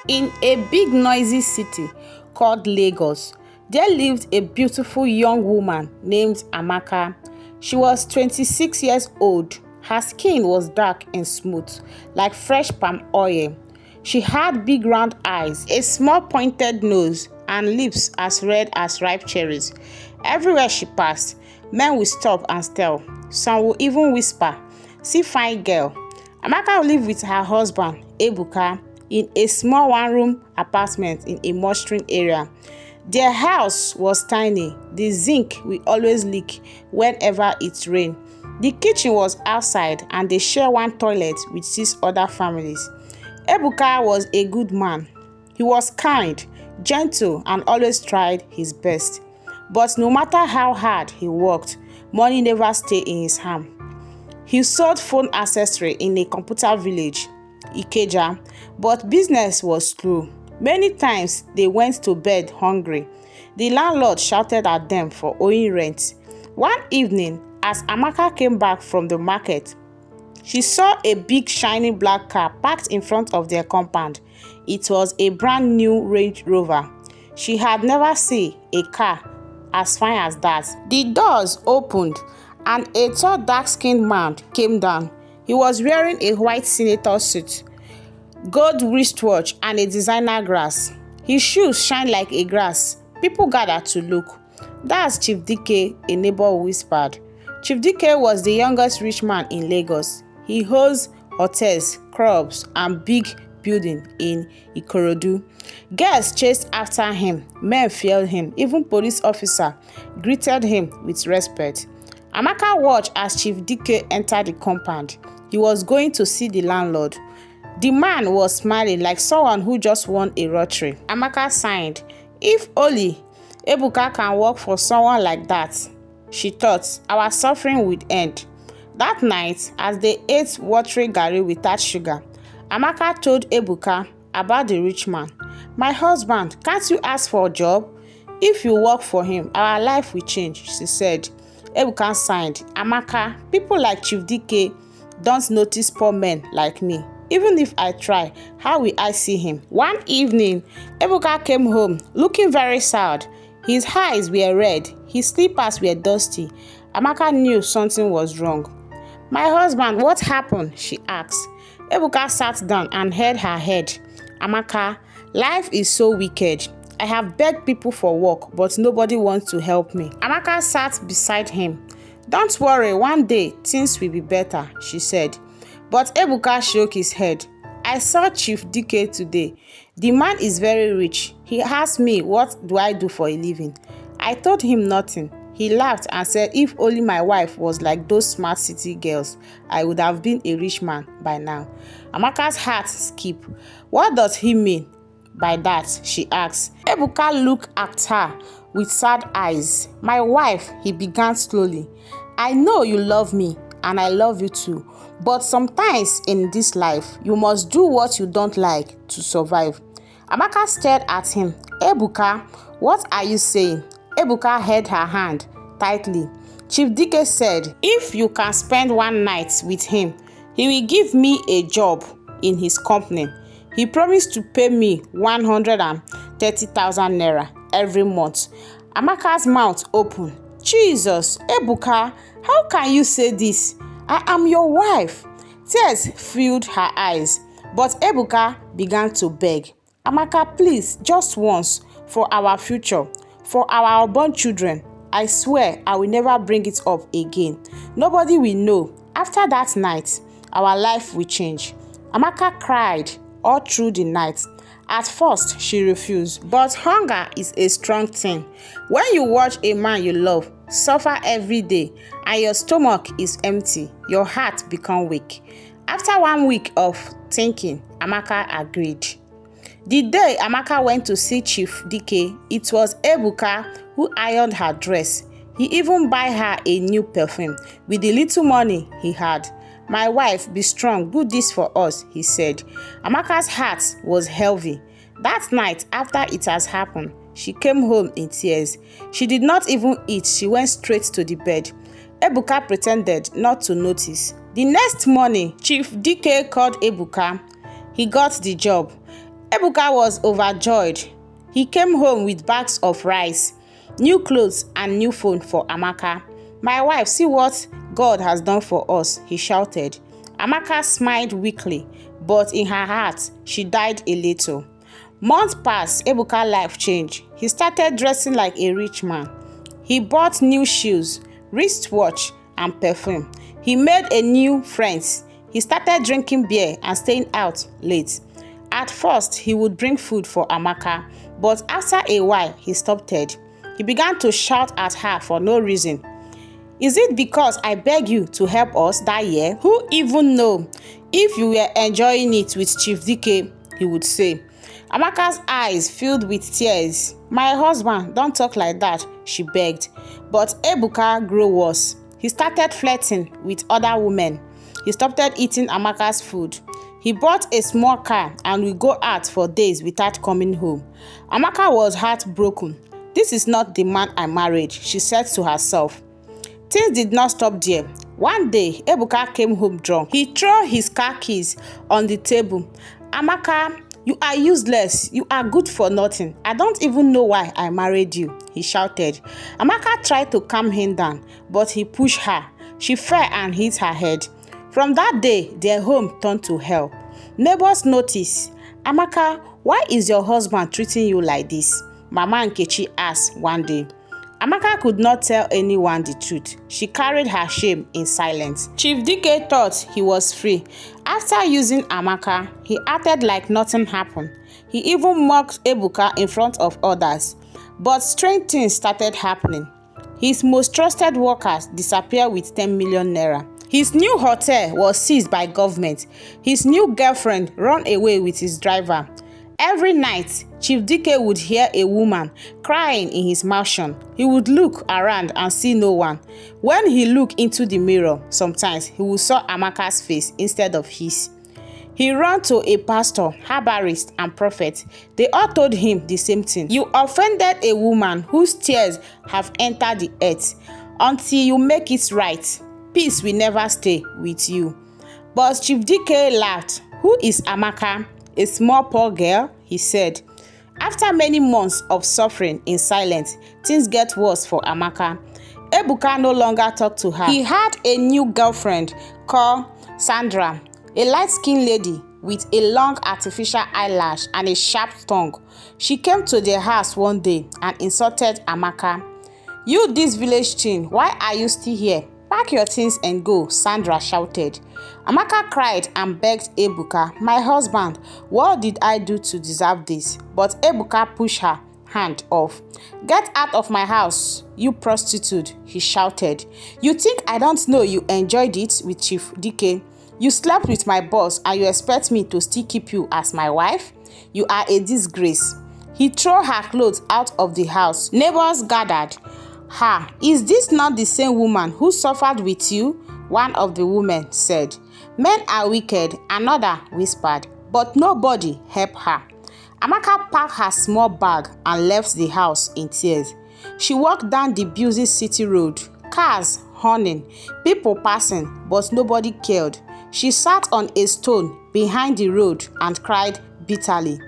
In a big noisy city called Lagos, there lived a beautiful young woman named Amaka. She was 26 years old. Her skin was dark and smooth, like fresh palm oil. She had big round eyes, a small pointed nose, and lips as red as ripe cherries. Everywhere she passed, men would stop and stare. Some would even whisper, "See fine girl." Amaka lived with her husband, Ebuka, in a small one-room apartment in a mustering area. Their house was tiny. The zinc will always leak whenever it rained. The kitchen was outside and they shared one toilet with 6 other families. Ebuka was a good man. He was kind, gentle, and always tried his best. But no matter how hard he worked, money never stayed in his hand. He sold phone accessories in a computer village, Ikeja, but business was slow. Many times they went to bed hungry. The landlord shouted at them for owing rent. One evening, as Amaka came back from the market, she saw a big shiny black car parked in front of their compound. It was a brand new Range Rover. She had never seen a car as fine as that. The doors opened and a tall dark-skinned man came down. He was wearing a white senator suit, gold wristwatch, and a designer glass. His shoes shined like a glass. People gathered to look. "That's Chief Dike," a neighbor whispered. Chief Dike was the youngest rich man in Lagos. He owns hotels, clubs, and big buildings in Ikorodu. Girls chased after him. Men feared him. Even police officers greeted him with respect. Amaka watched as Chief Dike entered the compound. He was going to see the landlord. The man was smiling like someone who just won a lottery. Amaka sighed. If only Ebuka can work for someone like that, she thought, our suffering would end. That night, as they ate watery garri without sugar, Amaka told Ebuka about the rich man. "My husband, can't you ask for a job? If you work for him, our life will change," she said. Ebuka sighed. "Amaka, people like Chief Dike don't notice poor men like me. Even if I try, how will I see him?" One evening, Ebuka came home looking very sad. His eyes were red. His slippers were dusty. Amaka knew something was wrong. "My husband, what happened?" she asked. Ebuka sat down and held her head. "Amaka, life is so wicked. I have begged people for work, but nobody wants to help me." Amaka sat beside him. "Don't worry, one day things will be better," she said. But Ebuka shook his head. "I saw Chief Dike today. The man is very rich. He asked me, what do I do for a living? I told him nothing. He laughed and said if only my wife was like those smart city girls, I would have been a rich man by now." Amaka's heart skipped. What does he mean by that? She asked. Ebuka looked at her with sad eyes. "My wife," he began slowly, "I know you love me and I love you too. But sometimes in this life, you must do what you don't like to survive." Amaka stared at him. "Ebuka, what are you saying?" Ebuka held her hand tightly. Chief Dike said, "If you can spend one night with him, he will give me a job in his company. He promised to pay me 130,000 naira every month." Amaka's mouth opened. "Jesus, Ebuka, how can you say this? I am your wife." Tears filled her eyes, but Ebuka began to beg. "Amaka, please, just once, for our future, for our unborn children. I swear I will never bring it up again. Nobody will know. After that night, our life will change." Amaka cried all through the night. At first, she refused, but hunger is a strong thing. When you watch a man you love suffer every day and your stomach is empty, your heart becomes weak. After 1 week of thinking, Amaka agreed. The day Amaka went to see Chief Dike, it was Ebuka who ironed her dress. He even buy her a new perfume with the little money he had. "My wife, be strong, do this for us," he said. Amaka's heart was heavy. That night, after it has happened, she came home in tears. She did not even eat. She went straight to the bed. Ebuka pretended not to notice. The next morning, Chief Dike called Ebuka. He got the job. Ebuka was overjoyed. He came home with bags of rice, new clothes, and new phone for Amaka. "My wife, see what God has done for us," he shouted. Amaka smiled weakly, but in her heart, she died a little. Months passed. Ebuka's life changed. He started dressing like a rich man. He bought new shoes, wristwatch, and perfume. He made a new friends. He started drinking beer and staying out late. At first, he would bring food for Amaka, but after a while, he stopped it. He began to shout at her for no reason. "Is it because I begged you to help us that year? Who even know if you were enjoying it with Chief Dike?" he would say. Amaka's eyes filled with tears. "My husband, don't talk like that," she begged. But Ebuka grew worse. He started flirting with other women. He stopped eating Amaka's food. He bought a small car and would go out for days without coming home. Amaka was heartbroken. "This is not the man I married," she said to herself. Things did not stop there. One day, Ebuka came home drunk. He threw his car keys on the table. "Amaka, you are useless. You are good for nothing. I don't even know why I married you," he shouted. Amaka tried to calm him down, but he pushed her. She fell and hit her head. From that day, their home turned to hell. Neighbors noticed. "Amaka, why is your husband treating you like this?" Mama Nkechi asked one day. Amaka could not tell anyone the truth. She carried her shame in silence. Chief Dike thought he was free. After using Amaka, he acted like nothing happened. He even mocked Ebuka in front of others. But strange things started happening. His most trusted workers disappeared with 10 million naira. His new hotel was seized by government. His new girlfriend ran away with his driver. Every night, Chief Dike would hear a woman crying in his mansion. He would look around and see no one. When he looked into the mirror, sometimes he would saw Amaka's face instead of his. He ran to a pastor, herbalist, and prophet. They all told him the same thing. "You offended a woman whose tears have entered the earth. Until you make it right, peace will never stay with you." But Chief Dike laughed. "Who is Amaka? A small poor girl?" he said. After many months of suffering in silence, things get worse for Amaka. Ebuka no longer talked to her. He had a new girlfriend called Sandra, a light-skinned lady with a long artificial eyelash and a sharp tongue. She came to their house one day and insulted Amaka. "You, this village teen, why are you still here? Pack your things and go," Sandra shouted. Amaka cried and begged Ebuka, "My husband, what did I do to deserve this?" But Ebuka pushed her hand off. "Get out of my house, you prostitute," he shouted. "You think I don't know you enjoyed it with Chief Dike? You slept with my boss and you expect me to still keep you as my wife? You are a disgrace." He threw her clothes out of the house. Neighbors gathered. "Ha, is this not the same woman who suffered with you?" one of the women said. "Men are wicked," another whispered, but nobody helped her. Amaka packed her small bag and left the house in tears. She walked down the busy city road, cars honking, people passing, but nobody cared. She sat on a stone behind the road and cried bitterly.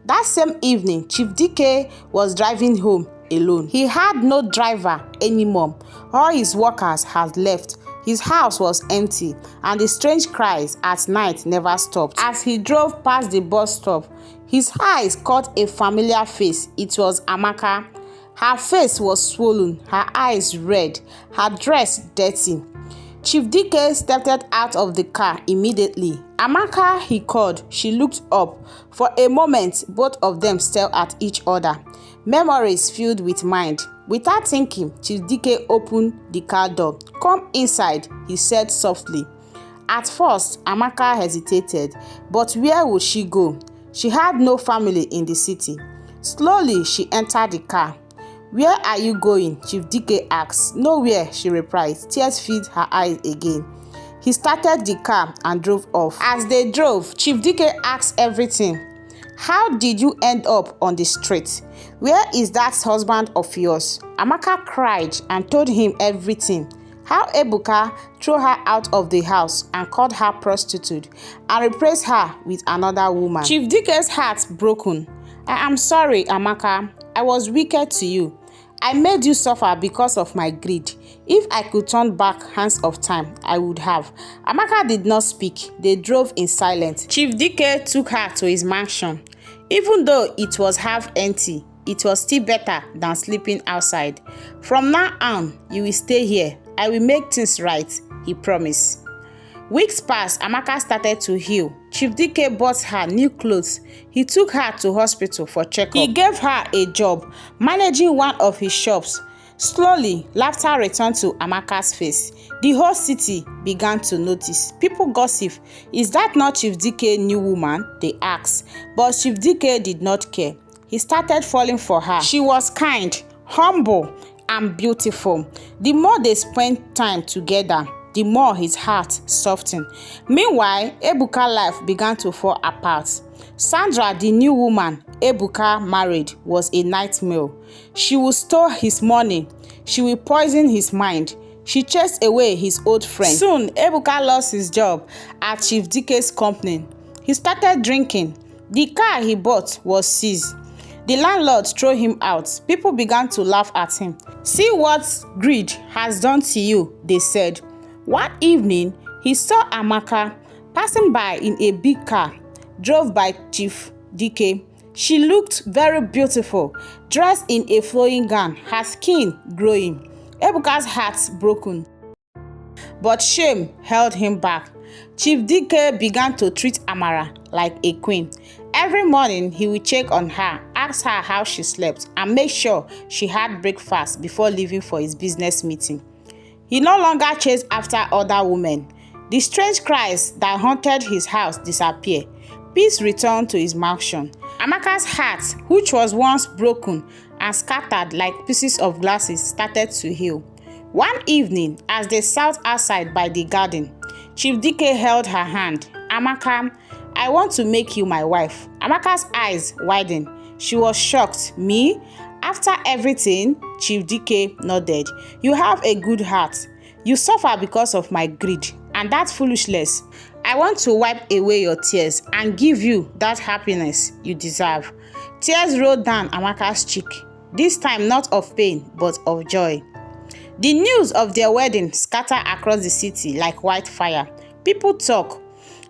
That same evening, Chief Dike was driving home alone. He had no driver anymore. All his workers had left. His house was empty, and the strange cries at night never stopped. As he drove past the bus stop, his eyes caught a familiar face. It was Amaka. Her face was swollen, her eyes red, her dress dirty. Chief Dike stepped out of the car immediately. "Amaka," he called. She looked up. For a moment, both of them stared at each other. Memories filled with mind. Without thinking, Chief Dike opened the car door. "Come inside," he said softly. At first, Amaka hesitated, but where would she go? She had no family in the city. Slowly, she entered the car. "Where are you going?" Chief Dike asked. "Nowhere," she replied. Tears filled her eyes again. He started the car and drove off. As they drove, Chief Dike asked everything. "How did you end up on the street? Where is that husband of yours?" Amaka cried and told him everything. how Ebuka threw her out of the house and called her prostitute and replaced her with another woman. Chief Dike's heart broken. I am sorry, Amaka. I was wicked to you. I made you suffer because of my greed. If I could turn back hands of time, I would have. Amaka did not speak. They drove in silence. Chief Dike took her to his mansion. Even though it was half empty, it was still better than sleeping outside. From now on, you will stay here. I will make things right, he promised. Weeks passed, Amaka started to heal. Chief Dike bought her new clothes. He took her to hospital for checkup. He gave her a job, managing one of his shops. Slowly, laughter returned to Amaka's face. The whole city began to notice. People gossip. Is that not Chief Dike's new woman? They asked. But Chief Dike did not care. He started falling for her. She was kind, humble, and beautiful. The more they spent time together, the more his heart softened. Meanwhile, Ebuka's life began to fall apart. Sandra, the new woman Ebuka married, was a nightmare. She would steal his money. She would poison his mind. She chased away his old friend. Soon, Ebuka lost his job at Chief Dike's company. He started drinking. The car he bought was seized. The landlord threw him out. People began to laugh at him. See what greed has done to you, they said. One evening, he saw Amaka passing by in a big car, drove by Chief Dike. She looked very beautiful, dressed in a flowing gown, her skin glowing. Ebuka's heart broken, but shame held him back. Chief Dike began to treat Amara like a queen. Every morning, he would check on her, ask her how she slept, and make sure she had breakfast before leaving for his business meeting. He no longer chased after other women. The strange cries that haunted his house disappeared. Peace returned to his mansion. Amaka's heart, which was once broken and scattered like pieces of glasses, started to heal. One evening, as they sat outside by the garden, Chief Dike held her hand. Amaka, I want to make you my wife. Amaka's eyes widened. She was shocked. Me? After everything? Chief Dike nodded. You have a good heart. You suffer because of my greed, and that foolishness. I want to wipe away your tears and give you that happiness you deserve. Tears rolled down Amaka's cheek, this time not of pain, but of joy. The news of their wedding scattered across the city like wildfire. People talk.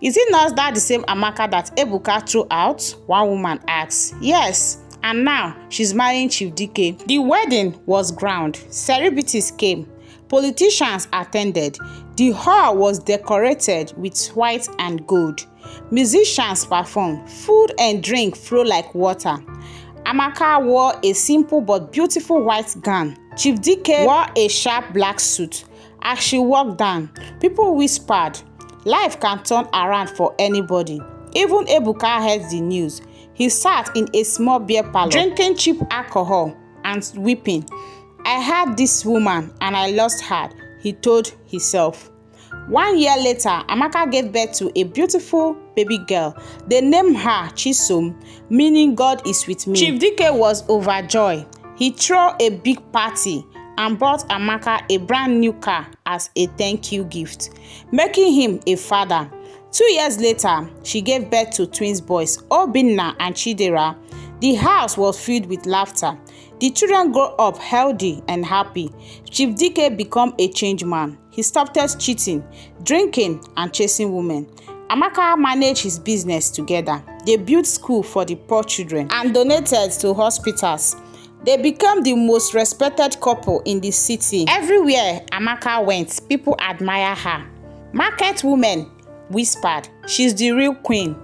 Is it not that the same Amaka that Ebuka threw out? One woman asked. Yes, and now she's marrying Chief Dike. The wedding was grand. Celebrities came. Politicians attended. The hall was decorated with white and gold. Musicians performed. Food and drink flowed like water. Amaka wore a simple but beautiful white gown. Chief Dike wore a sharp black suit. As she walked down, people whispered, life can turn around for anybody. Even Ebuka heard the news. He sat in a small beer parlor, drinking cheap alcohol and weeping. I had this woman and I lost her, he told himself. 1 year later, Amaka gave birth to a beautiful baby girl. They named her Chisom, meaning God is with me. Chief Dike was overjoyed. He threw a big party and bought Amaka a brand new car as a thank you gift, making him a father. 2 years later, she gave birth to twins boys, Obinna and Chidera. The house was filled with laughter. The children grew up healthy and happy. Chief Dike became a changed man. He stopped cheating, drinking, and chasing women. Amaka managed his business together. They built school for the poor children and donated to hospitals. They became the most respected couple in the city. Everywhere Amaka went, people admire her. Market women whispered, she's the real queen.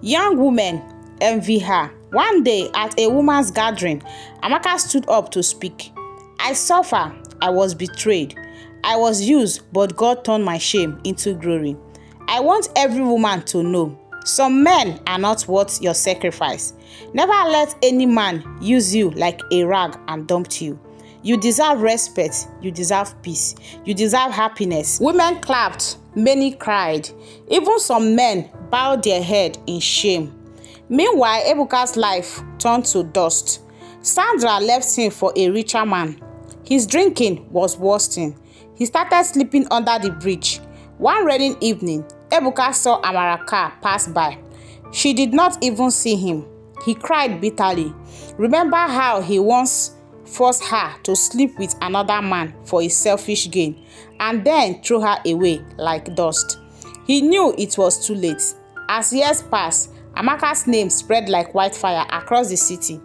Young women envy her. One day at a woman's gathering, Amaka stood up to speak. I suffer. I was betrayed. I was used, but God turned my shame into glory. I want every woman to know, some men are not worth your sacrifice. Never let any man use you like a rag and dump you. You deserve respect. You deserve peace. You deserve happiness. Women clapped. Many cried. Even some men bowed their head in shame. Meanwhile, Ebuka's life turned to dust. Sandra left him for a richer man. His drinking was worsening. He started sleeping under the bridge. One rainy evening, Ebuka saw Amara's car pass by. She did not even see him. He cried bitterly. Remember how he once forced her to sleep with another man for his selfish gain, and then threw her away like dust. He knew it was too late. As years passed, Amaka's name spread like wildfire across the city.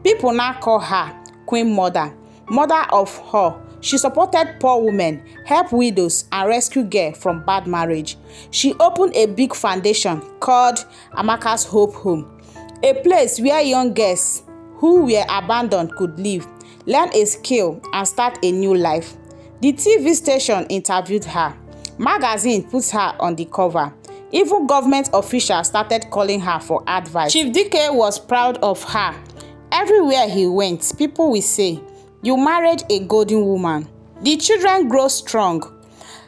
People now call her Queen Mother, mother of all. She supported poor women, helped widows, and rescued girls from bad marriage. She opened a big foundation called Amaka's Hope Home, a place where young girls who were abandoned could live, learn a skill, and start a new life. The TV station interviewed her. Magazine put her on the cover. Even government officials started calling her for advice. Chief Dike was proud of her. Everywhere he went, people will say, "You married a golden woman." The children grow strong.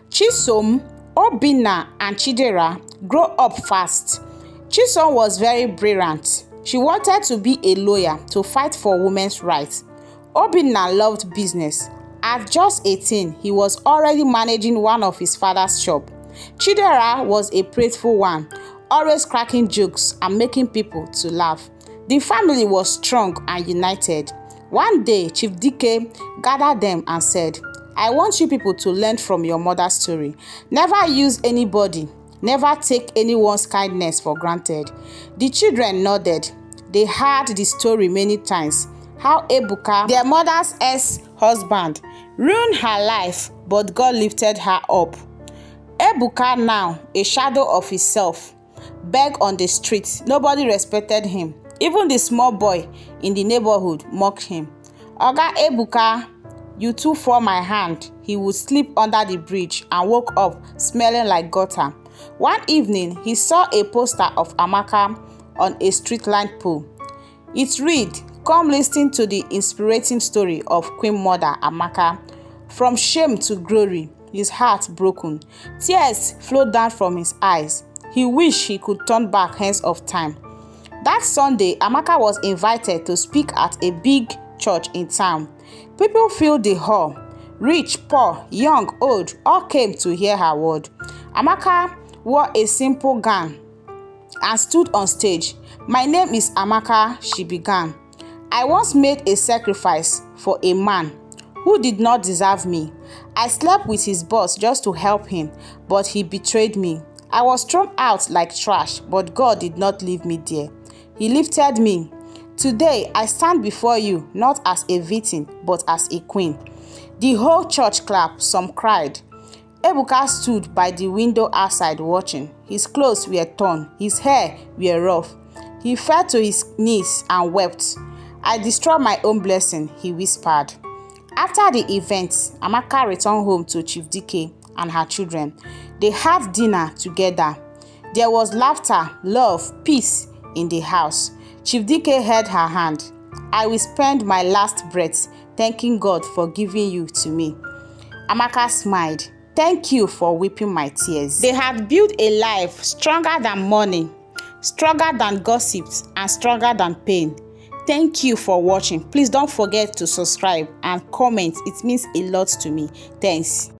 Chisom, Obinna, and Chidera grow up fast. Chisom was very brilliant. She wanted to be a lawyer to fight for women's rights. Obinna loved business. At just 18, he was already managing one of his father's shops. Chidera was a playful one, always cracking jokes and making people to laugh. The family was strong and united. One day, Chief Dike gathered them and said, "I want you people to learn from your mother's story. Never use anybody. Never take anyone's kindness for granted." The children nodded. They heard the story many times. How Ebuka, their mother's ex-husband, ruined her life, but God lifted her up. Ebuka, now a shadow of himself, begged on the streets. Nobody respected him. Even the small boy in the neighborhood mocked him. "Oga Ebuka, you too for my hand." He would sleep under the bridge and woke up smelling like gutter. One evening, he saw a poster of Amaka on a street lamp pole. It read, "Come listen to the inspirating story of Queen Mother Amaka. From shame to glory." His heart broken. Tears flowed down from his eyes. He wished he could turn back hands of time. That Sunday, Amaka was invited to speak at a big church in town. People filled the hall. Rich, poor, young, old, all came to hear her word. Amaka wore a simple gown and stood on stage. "My name is Amaka," she began. "I once made a sacrifice for a man who did not deserve me. I slept with his boss just to help him, but he betrayed me. I was thrown out like trash, but God did not leave me there. He lifted me. Today, I stand before you not as a victim, but as a queen." The whole church clapped. Some cried. Ebuka stood by the window outside watching. His clothes were torn. His hair were rough. He fell to his knees and wept. "I destroyed my own blessing," he whispered. After the event, Amaka returned home to Chief Dike and her children. They had dinner together. There was laughter, love, peace in the house. Chief Dike held her hand. "I will spend my last breath thanking God for giving you to me." Amaka smiled. "Thank you for wiping my tears." They had built a life stronger than money, stronger than gossips, and stronger than pain. Thank you for watching. Please don't forget to subscribe and comment. It means a lot to me. Thanks.